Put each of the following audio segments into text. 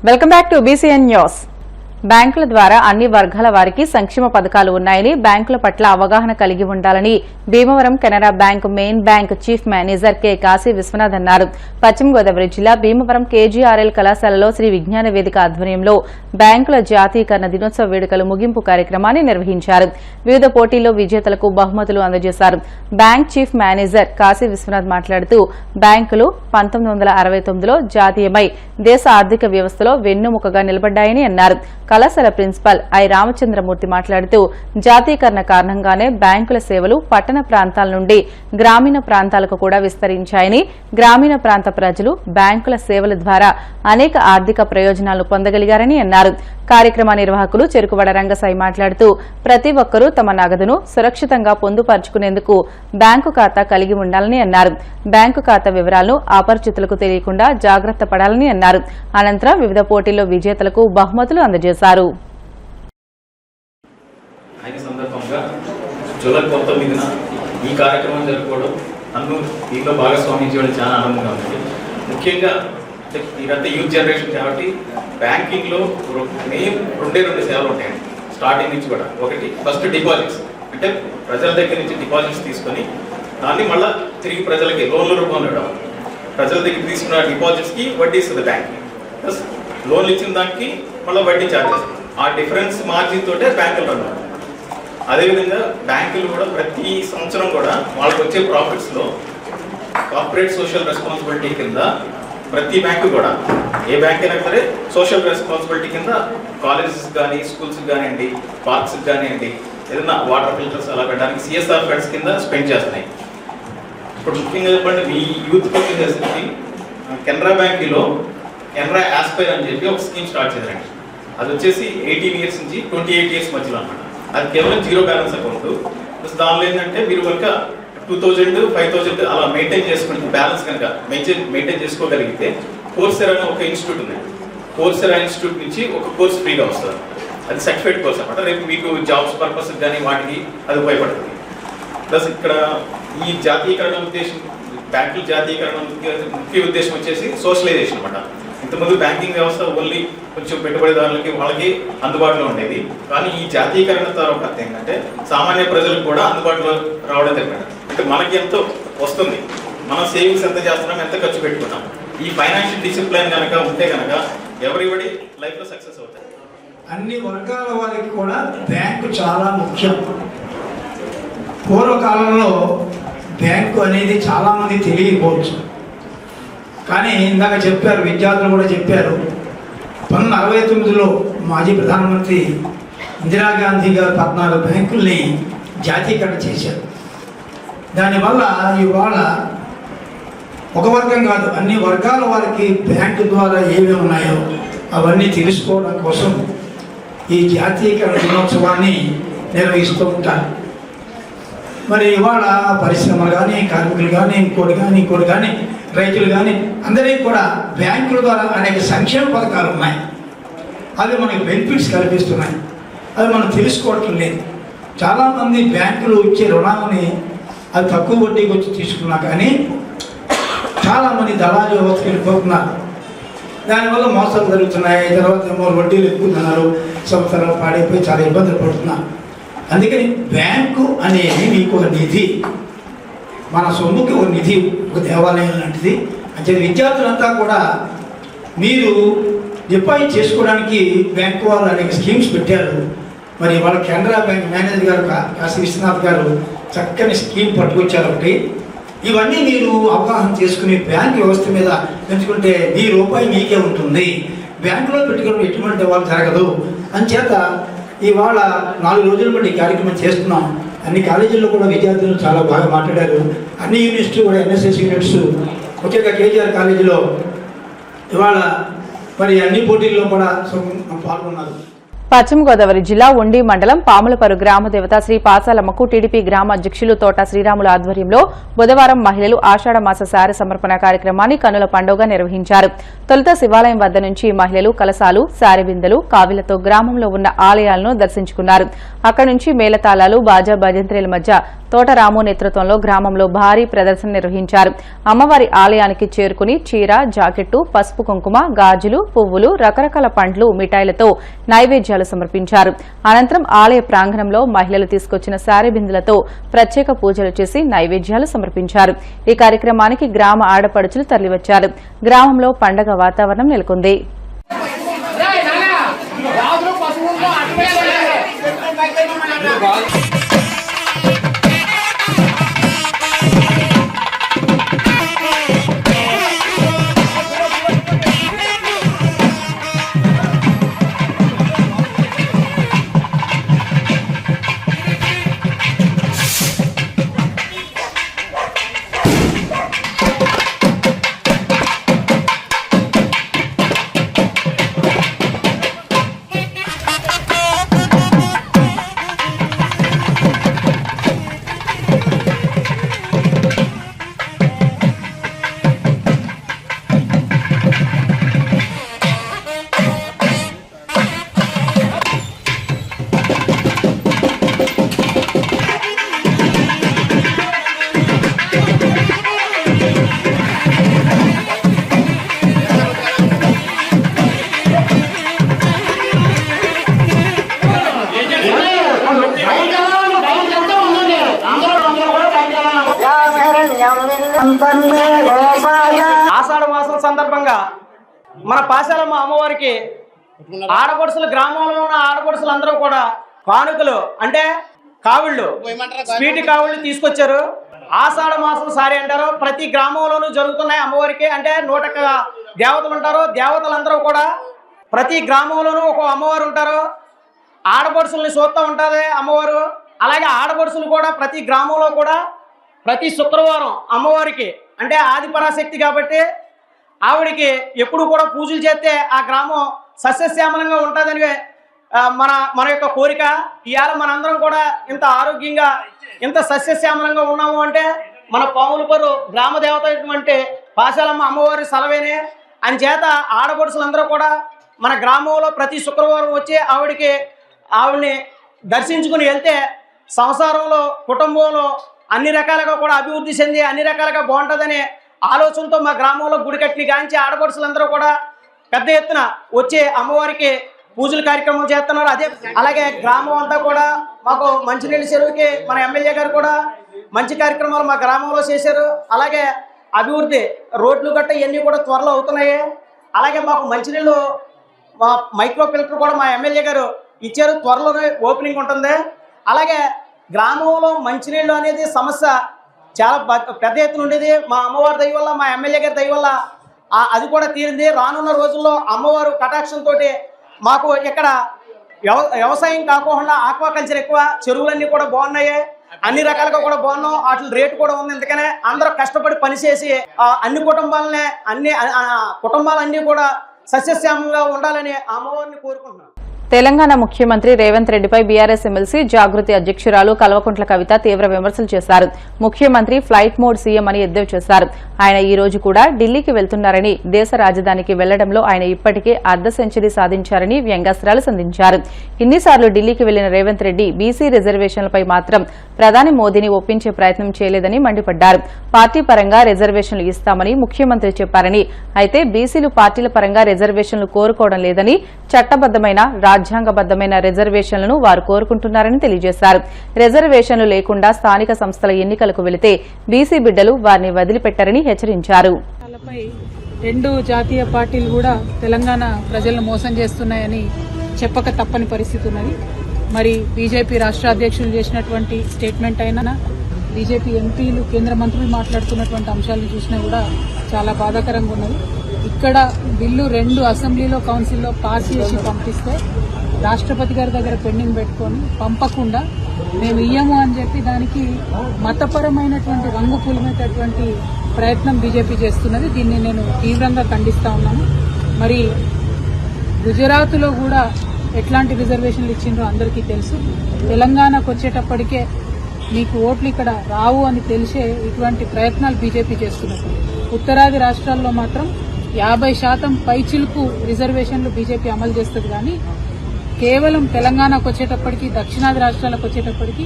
Welcome back to BCN news. బ్యాంకుల ద్వారా అన్ని వర్గాల వారికి సంక్షేమ పథకాలు ఉన్నాయని, బ్యాంకుల పట్ల అవగాహన కలిగి ఉండాలని Bhimavaram Canara bank main bank chief manager K Kashi Vishwanath అన్నారు. పశ్చిమ గోదావరి జిల్లా భీమవరం కేజీఆర్ఎల్ కళాశాలలో శ్రీ విజ్ఞాన వేదిక ఆధ్వర్యంలో బ్యాంకుల జాతీయకరణ దినోత్సవ వేడుకలు ముగింపు కార్యక్రమాన్ని నిర్వహించారు. వివిధ పోటీల్లో విజేతలకు బహుమతులు అందజేశారు. Bank chief manager Kashi Vishwanath మాట్లాడుతూ బ్యాంకులు 1969లో జాతీయమై దేశ ఆర్థిక వ్యవస్థలో వెన్నెముకగా నిలబడ్డాయని అన్నారు. కళాశాల ప్రిన్సిపల్ ఐ రామచంద్రమూర్తి మాట్లాడుతూ జాతీయకరణ కారణంగానే బ్యాంకుల సేవలు పట్టణ ప్రాంతాల నుండి గ్రామీణ ప్రాంతాలకు కూడా విస్తరించాయని, గ్రామీణ ప్రాంత ప్రజలు బ్యాంకుల సేవల ద్వారా అనేక ఆర్థిక ప్రయోజనాలను పొందగలిగారని అన్నారు. కార్యక్రమ నిర్వాహకులు చెరుకువడ రంగసాయి మాట్లాడుతూ ప్రతి ఒక్కరూ తమ నగదును సురక్షితంగా పొందుపరుచుకునేందుకు బ్యాంకు ఖాతా కలిగి ఉండాలని అన్నారు. బ్యాంకు ఖాతా వివరాలను అపరిచితులకు తెలియకుండా జాగ్రత్త పడాలని అన్నారు. అనంతరం వివిధ పోటీల్లో విజేతలకు బహుమతులు అందజేశారు. ఈ కార్యక్రమం జరుపుకోవడం నన్ను దీంట్లో భాగస్వామ్యం చేయడం చాలా ఆనందంగా ఉంది. ముఖ్యంగా ఇదంతా యూత్ జనరేషన్ కాబట్టి బ్యాంకింగ్లో మెయిన్ రెండు సేవలు ఉంటాయండి. స్టార్టింగ్ నుంచి కూడా ఒకటి ఫస్ట్ డిపాజిట్స్, అంటే ప్రజల దగ్గర నుంచి డిపాజిట్స్ తీసుకొని దాన్ని మళ్ళీ తిరిగి ప్రజలకి లోన్ల రూపంలో ఇవ్వడం. ప్రజల దగ్గర తీసుకున్న డిపాజిట్స్కి వడ్డీ ఇస్తుంది బ్యాంక్, ప్లస్ లోన్లు ఇచ్చిన దానికి మళ్ళీ వడ్డీ ఛార్జెస్. ఆ డిఫరెన్స్ మార్జిన్ తోటే బ్యాంకులు రన్ అవుతాయి. అదేవిధంగా బ్యాంకులు కూడా ప్రతి సంవత్సరం కూడా వాళ్ళకి వచ్చే ప్రాఫిట్స్లో కార్పొరేట్ సోషల్ రెస్పాన్సిబిలిటీ కింద ప్రతి బ్యాంకు కూడా, ఏ బ్యాంక్ అయినా సరే సోషల్ రెస్పాన్సిబిలిటీ కింద కాలేజెస్ కానీ స్కూల్స్ కానివ్వండి, పార్క్స్ కానివ్వండి, ఏదైనా వాటర్ ఫిల్టర్స్ అలా పెట్టడానికి సిఎస్ఆర్ ఫండ్స్ కింద స్పెండ్ చేస్తున్నాయి. ఇప్పుడు ముఖ్యంగా చెప్పండి, మీ యూత్ వచ్చేసరికి కెనరా బ్యాంకులో కెనరా ఆస్పైర్ అని చెప్పి ఒక స్కీమ్ స్టార్ట్ చేశారండి. అది వచ్చేసి 18 ఇయర్స్ నుంచి 28 ఇయర్స్ మధ్యలో అనమాట. అది కేవలం జీరో బ్యాలెన్స్ అకౌంట్. ప్లస్ దానిలో ఏంటంటే మీరు కనుక 2000, 5000 అలా మెయింటైన్ చేసుకుంటే బ్యాలెన్స్ కనుక మెయింటైన్ చేసుకోగలిగితే కోర్సెరా అనే ఒక ఇన్స్టిట్యూట్ ఉంది. కోర్సెరా ఇన్స్టిట్యూట్ నుంచి ఒక కోర్స్ ఫ్రీగా వస్తుంది. అది సర్టిఫైడ్ కోర్స్ అనమాట. రేపు మీకు జాబ్స్ పర్పస్ కానీ వాటికి అది ఉపయోగపడుతుంది. ప్లస్ ఇక్కడ ఈ జాతీయకరణ ఉద్దేశం, బ్యాంకుల జాతీయకరణ ముఖ్య ఉద్దేశం వచ్చేసి సోషలైజేషన్ అనమాట. ఇంతకుముందు బ్యాంకింగ్ వ్యవస్థ ఓన్లీ కొంచెం పెట్టుబడిదారులకి వాళ్ళకి అందుబాటులో ఉండేది. కానీ ఈ జాతీయకరణ తర్వాత ఏంటంటే సామాన్య ప్రజలకు కూడా అందుబాటులో రావడం జరిగింది. అంటే మనకి ఎంతో వస్తుంది, మనం సేవింగ్స్ ఎంత చేస్తున్నాం, ఎంత ఖర్చు పెట్టుకున్నాం, ఈ ఫైనాన్షియల్ డిసిప్లిన్ కనుక ఉంటే కనుక ఎవరిబడి లైఫ్లో సక్సెస్ అవుతాయి. అన్ని వర్గాల వారికి కూడా బ్యాంకు చాలా ముఖ్యం. పూర్వకాలంలో బ్యాంకు అనేది చాలామంది తెలియకపోవచ్చు, కానీ ఇందాక చెప్పారు, విద్యార్థులు కూడా చెప్పారు, 1969లో మాజీ ప్రధానమంత్రి ఇందిరాగాంధీ గారు 14 బ్యాంకుల్ని జాతీయకరణ చేశారు. దానివల్ల ఇవాళ ఒక వర్గం కాదు, అన్ని వర్గాల వారికి బ్యాంకు ద్వారా ఏమేమి ఉన్నాయో అవన్నీ తెలుసుకోవడం కోసం ఈ జాతీయకరణ దినోత్సవాన్ని నిర్వహిస్తూ ఉంటారు. మరి ఇవాళ పరిశ్రమలు కానీ, కార్మికులు కానీ, ఇంకోటి కానీ రైతులు కానీ అందరికీ కూడా బ్యాంకుల ద్వారా అనేక సంక్షేమ పథకాలు ఉన్నాయి. అవి మనకి బెనిఫిట్స్ కల్పిస్తున్నాయి. అవి మనం తెలుసుకోవటం లేదు. చాలామంది బ్యాంకులు ఇచ్చే రుణాలని అది తక్కువ వడ్డీకి వచ్చి తీసుకున్నా కానీ చాలామంది దళారీ వ్యవస్థకి వెళ్ళిపోతున్నారు. దానివల్ల మోసాలు జరుగుతున్నాయి. తర్వాత ఏమో వడ్డీలు ఎక్కుతున్నారు, సంవత్సరాలు పాడైపోయి చాలా ఇబ్బందులు పడుతున్నారు. అందుకని బ్యాంకు అనేది మీకు ఒక నిధి, మన సొమ్ముకి ఒక నిధి, ఒక దేవాలయం లాంటిది. అంటే విద్యార్థులంతా కూడా మీరు డిపాజిట్ చేసుకోవడానికి బ్యాంకు వాళ్ళు అనేక స్కీమ్స్ పెట్టారు. మరి వాళ్ళ కెనరా బ్యాంక్ మేనేజర్ గారు కాశీ విశ్వనాథ్ గారు చక్కని స్కీమ్ పట్టుకొచ్చారు ఒకటి. ఇవన్నీ మీరు అవగాహన చేసుకుని బ్యాంక్ వ్యవస్థ మీద పెంచుకుంటే మీ రూపాయి మీకే ఉంటుంది, బ్యాంకులో పెట్టుకోవడం ఎటువంటి వాళ్ళు జరగదు. అంచేత ఇవాళ 4 రోజుల బట్టి ఈ కార్యక్రమం చేస్తున్నాం. అన్ని కాలేజీల్లో కూడా విద్యార్థులు చాలా బాగా మాట్లాడారు. అన్ని యూనిట్స్ కూడా ఎన్ఎస్ఎస్ యూనిట్స్, ముఖ్యంగా కేజీఆర్ కాలేజీలో ఇవాళ మరి అన్ని పోటీల్లో కూడా పాల్గొన్నారు. పశ్చిమ గోదావరి జిల్లా ఉండి మండలం పాములపరు గ్రామ దేవత శ్రీ పాసాలమ్మకు టీడీపీ గ్రామ అధ్యక్షులు తోట శ్రీరాముల ఆధ్వర్యంలో బుధవారం మహిళలు ఆషాఢమాస శారీ సమర్పణ కార్యక్రమాన్ని కన్నుల పండుగ నిర్వహించారు. తొలుత శివాలయం వద్ద నుంచి మహిళలు కలశాలు, శారీ బిందెలు, కావిలతో గ్రామంలో ఉన్న ఆలయాలను దర్శించుకున్నారు. అక్కడి నుంచి మేళతాళాలు, బాజా భజంత్రీల మధ్య తోటరాము నేతృత్వంలో గ్రామంలో భారీ ప్రదర్శన నిర్వహించారు. అమ్మవారి ఆలయానికి చేరుకుని చీర, జాకెట్టు, పసుపు కుంకుమ, గాజులు, పువ్వులు, రకరకాల పండ్లు, మిఠాయిలతో నైవేద్యాలు సమర్పించారు. అనంతరం ఆలయ ప్రాంగణంలో మహిళలు తీసుకొచ్చిన శారీ బిందులతో ప్రత్యేక పూజలు చేసి నైవేద్యాలు సమర్పించారు. ఈ కార్యక్రమానికి గ్రామ ఆడపడుచులు తరలివచ్చారు. గ్రామంలో పండగ వాతావరణం నెలకొంది. ఆషాఢ మాసం సందర్భంగా మన పాశాలమ్మ అమ్మవారికి ఆడపడుచులు, గ్రామంలో ఉన్న ఆడపడుచులు అందరూ కూడా కానుకలు అంటే కావిళ్ళు, స్వీట్ కావిళ్ళు తీసుకొచ్చారు. ఆషాఢ మాసం సారి అంటారు. ప్రతి గ్రామంలోనూ జరుగుతున్నాయి అమ్మవారికి. అంటే 101 దేవతలు ఉంటారు. దేవతలందరూ కూడా ప్రతి గ్రామంలోనూ ఒక అమ్మవారు ఉంటారు. ఆడపడుచుల్ని చూస్తూ ఉంటుంది అమ్మవారు. అలాగే ఆడపడుచులు కూడా ప్రతి గ్రామంలో కూడా ప్రతి శుక్రవారం అమ్మవారికి అంటే ఆదిపరాశక్తి కాబట్టి ఆవిడికి ఎప్పుడు కూడా పూజలు చేస్తే ఆ గ్రామం సస్యశ్యామలంగా ఉంటుందని మన యొక్క కోరిక. ఇవాళ మనందరం కూడా ఇంత ఆరోగ్యంగా ఇంత సస్యశ్యామలంగా ఉన్నాము అంటే మన పాములపరు గ్రామ దేవత అంటే పాశాలమ్మ అమ్మవారి సెలవేనే. అని చేత ఆడపడుచులందరూ కూడా మన గ్రామంలో ప్రతి శుక్రవారం వచ్చి ఆవిడ్ని దర్శించుకుని వెళ్తే సంసారంలో, కుటుంబంలో అన్ని రకాలుగా కూడా అభివృద్ధి చెంది అన్ని రకాలుగా బాగుంటుందనే ఆలోచనతో మా గ్రామంలో గుడి కట్టిని గాంచి ఆడపడుచులందరూ కూడా పెద్ద ఎత్తున వచ్చి అమ్మవారికి పూజల కార్యక్రమం చేస్తున్నారు. అలాగే గ్రామం అంతా కూడా మాకు మంచినీళ్ళ చెరువుకి మన ఎమ్మెల్యే గారు కూడా మంచి కార్యక్రమాలు మా గ్రామంలో చేశారు. అలాగే అభివృద్ధి రోడ్లు గట్ట ఇవన్నీ కూడా త్వరలో అవుతున్నాయి. అలాగే మాకు మంచినీళ్ళు మైక్రో ఫిల్టర్ కూడా మా ఎమ్మెల్యే గారు ఇచ్చారు. త్వరలోనే ఓపెనింగ్ ఉంటుంది. అలాగే గ్రామంలో మంచినీళ్ళు అనేది సమస్య చాలా పెద్ద ఎత్తున ఉండేది. మా అమ్మవారి దయ వల్ల, మా ఎమ్మెల్యే గారి దయ వల్ల అది కూడా తీరింది. రానున్న రోజుల్లో అమ్మవారు కటాక్షంతో మాకు ఇక్కడ వ్యవసాయం కాకుండా ఆక్వాకల్చర్ ఎక్కువ, చెరువులన్నీ కూడా బాగున్నాయి, అన్ని రకాలుగా కూడా బాగున్నాం. వాటి రేటు కూడా ఉంది. అందుకనే అందరూ కష్టపడి పనిచేసి అన్ని కుటుంబాలన్నీ కూడా సస్యశ్యామంగా ఉండాలని అమ్మవారిని కోరుకుంటున్నాం. తెలంగాణ ముఖ్యమంత్రి రేవంత్ రెడ్డిపై బీఆర్ఎస్ ఎమ్మెల్సీ జాగృతి అధ్యక్షురాలు కల్వకుంట్ల కవిత తీవ్ర విమర్శలు చేశారు. ముఖ్యమంత్రి ఫ్లైట్ మోడ్ సీఎం అని ఎద్దేవా చేశారు. ఆయన ఈ రోజు కూడా ఢిల్లీకి వెళ్తున్నారని, దేశ రాజధానికి వెళ్లడంలో ఆయన ఇప్పటికే అర్ధ సెంచరీ సాధించారని వ్యంగ్యాస్త్రాలు సంధించారు. ఇన్నిసార్లు ఢిల్లీకి వెళ్లిన రేవంత్ రెడ్డి బీసీ రిజర్వేషన్లపై మాత్రం ప్రధాని మోదీని ఒప్పించే ప్రయత్నం చేయలేదని మండిపడ్డారు. పార్టీ పరంగా రిజర్వేషన్లు ఇస్తామని ముఖ్యమంత్రి చెప్పారని, అయితే బీసీలు పార్టీల పరంగా రిజర్వేషన్లు కోరుకోవడం లేదని, చట్టబద్దమైన రాజ్యాంగబద్దమైన రిజర్వేషన్లను వారు కోరుకుంటున్నారని తెలియజేశారు. రిజర్వేషన్లు లేకుండా స్థానిక సంస్థల ఎన్నికలకు వెళితే బీసీ బిడ్డలు వారిని వదిలిపెట్టారని హెచ్చరించారు. రెండు జాతీయ పార్టీలు కూడా తెలంగాణ ప్రజలను మోసం చేస్తున్నాయని చెప్పక తప్పని పరిస్థితి ఉన్నది. మరి బీజేపీ రాష్ట్ర అధ్యక్షులు చేసినటువంటి స్టేట్మెంట్ అయినా, బీజేపీ ఎంపీలు, కేంద్ర మంత్రులు మాట్లాడుతున్నటువంటి అంశాలను చూసినా కూడా చాలా బాధాకరంగా ఉన్నది. ఇక్కడ బిల్లు 2 అసెంబ్లీలో, కౌన్సిల్లో పాస్ చేసి పంపిస్తే రాష్ట్రపతి గారి దగ్గర పెండింగ్ పెట్టుకొని పంపకుండా మేము ఇయ్యము అని చెప్పి దానికి మతపరమైనటువంటి రంగు పులిమేటటువంటి ప్రయత్నం బీజేపీ చేస్తున్నది. దీన్ని నేను తీవ్రంగా ఖండిస్తా ఉన్నాను. మరి గుజరాత్లో కూడా ఎట్లాంటి రిజర్వేషన్లు ఇచ్చిండ్రో అందరికీ తెలుసు. తెలంగాణకు వచ్చేటప్పటికే మీకు ఓట్లు ఇక్కడ రావు అని తెలిసే ఇటువంటి ప్రయత్నాలు బీజేపీ చేస్తున్నారు. ఉత్తరాది రాష్ట్రాల్లో మాత్రం 50% పైచిలుకు రిజర్వేషన్లు బీజేపీ అమలు చేస్తుంది. కానీ కేవలం తెలంగాణకు వచ్చేటప్పటికి, దక్షిణాది రాష్ట్రాలకు వచ్చేటప్పటికి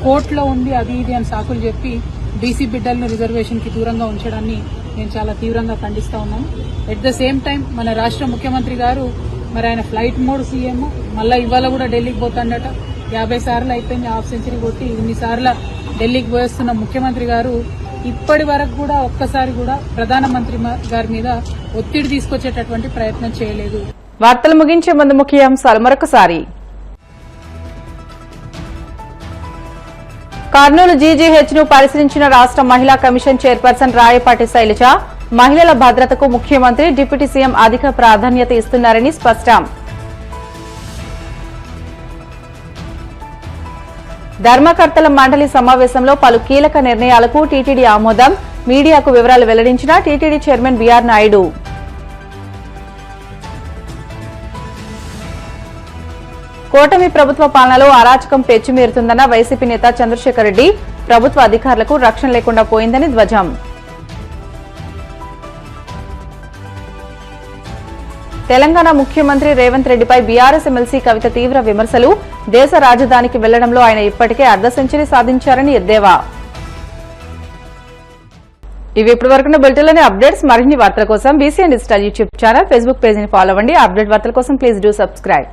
కోర్టులో ఉంది అది ఇది అని సాకులు చెప్పి బీసీ బిడ్డలను రిజర్వేషన్ కి దూరంగా ఉంచడాన్ని నేను చాలా తీవ్రంగా ఖండిస్తా ఉన్నాను. ఎట్ ద సేమ్ టైం మన రాష్ట్ర ముఖ్యమంత్రి గారు మరి ఆయన ఫ్లైట్ మోడ్ సీఎం మళ్ళా ఇవాళ కూడా ఢిల్లీకి పోతాడట. 50 సార్లు అయిపోయింది, హాఫ్ సెంచరీ కొట్టి ఇన్నిసార్లు ఢిల్లీకి పోయేస్తున్న ముఖ్యమంత్రి గారు ఇప్పటి వరకు కూడా ఒక్కసారి కూడా ప్రధానమంత్రి గారి మీద ఒత్తిడి తీసుకొచ్చేటటువంటి ప్రయత్నం చేయలేదు. వార్తలు ముగించే ముందు ముఖ్యాంశాలు మరొకసారి. కర్నూలు జీజీహెచ్ ను పరిశీలించిన రాష్ట్ర మహిళా కమిషన్ చైర్పర్సన్ రాయపాటి శైలజ. మహిళల భద్రతకు ముఖ్యమంత్రి, డిప్యూటీ సీఎం అధిక ప్రాధాన్యత ఇస్తున్నారని స్పష్టం. ధర్మకర్తల మండలి సమావేశంలో పలు కీలక నిర్ణయాలకు టీటీడీ ఆమోదం. మీడియాకు వివరాలు వెల్లడించిన టీటీడీ చైర్మన్ బీఆర్ నాయుడు. కూటమి ప్రభుత్వ పాలనలో అరాచకం పెచ్చుమీరుతుందన్న వైసీపీ నేత చంద్రశేఖర్ రెడ్డి. ప్రభుత్వ అధికారులకు రక్షణ లేకుండా పోయిందని ధ్వజం. తెలంగాణ ముఖ్యమంత్రి రేవంత్ రెడ్డిపై బీఆర్ఎస్ ఎమ్మెల్సీ కవిత తీవ్ర విమర్శలు. దేశ రాజధానికి వెళ్లడంలో ఆయన ఇప్పటికే అర్ధ సెంచరీ సాధించారని ఎద్దేవా. ఇవి ఇప్పటివరకున్న బులెటిన్లోని అప్డేట్స్. మరిన్ని వార్తల కోసం BCN digital YouTube channel, Facebook పేజీని ఫాలో అవ్వండి. అప్డేట్ వార్తల కోసం ప్లీజ్ డూ సబ్స్క్రైబ్.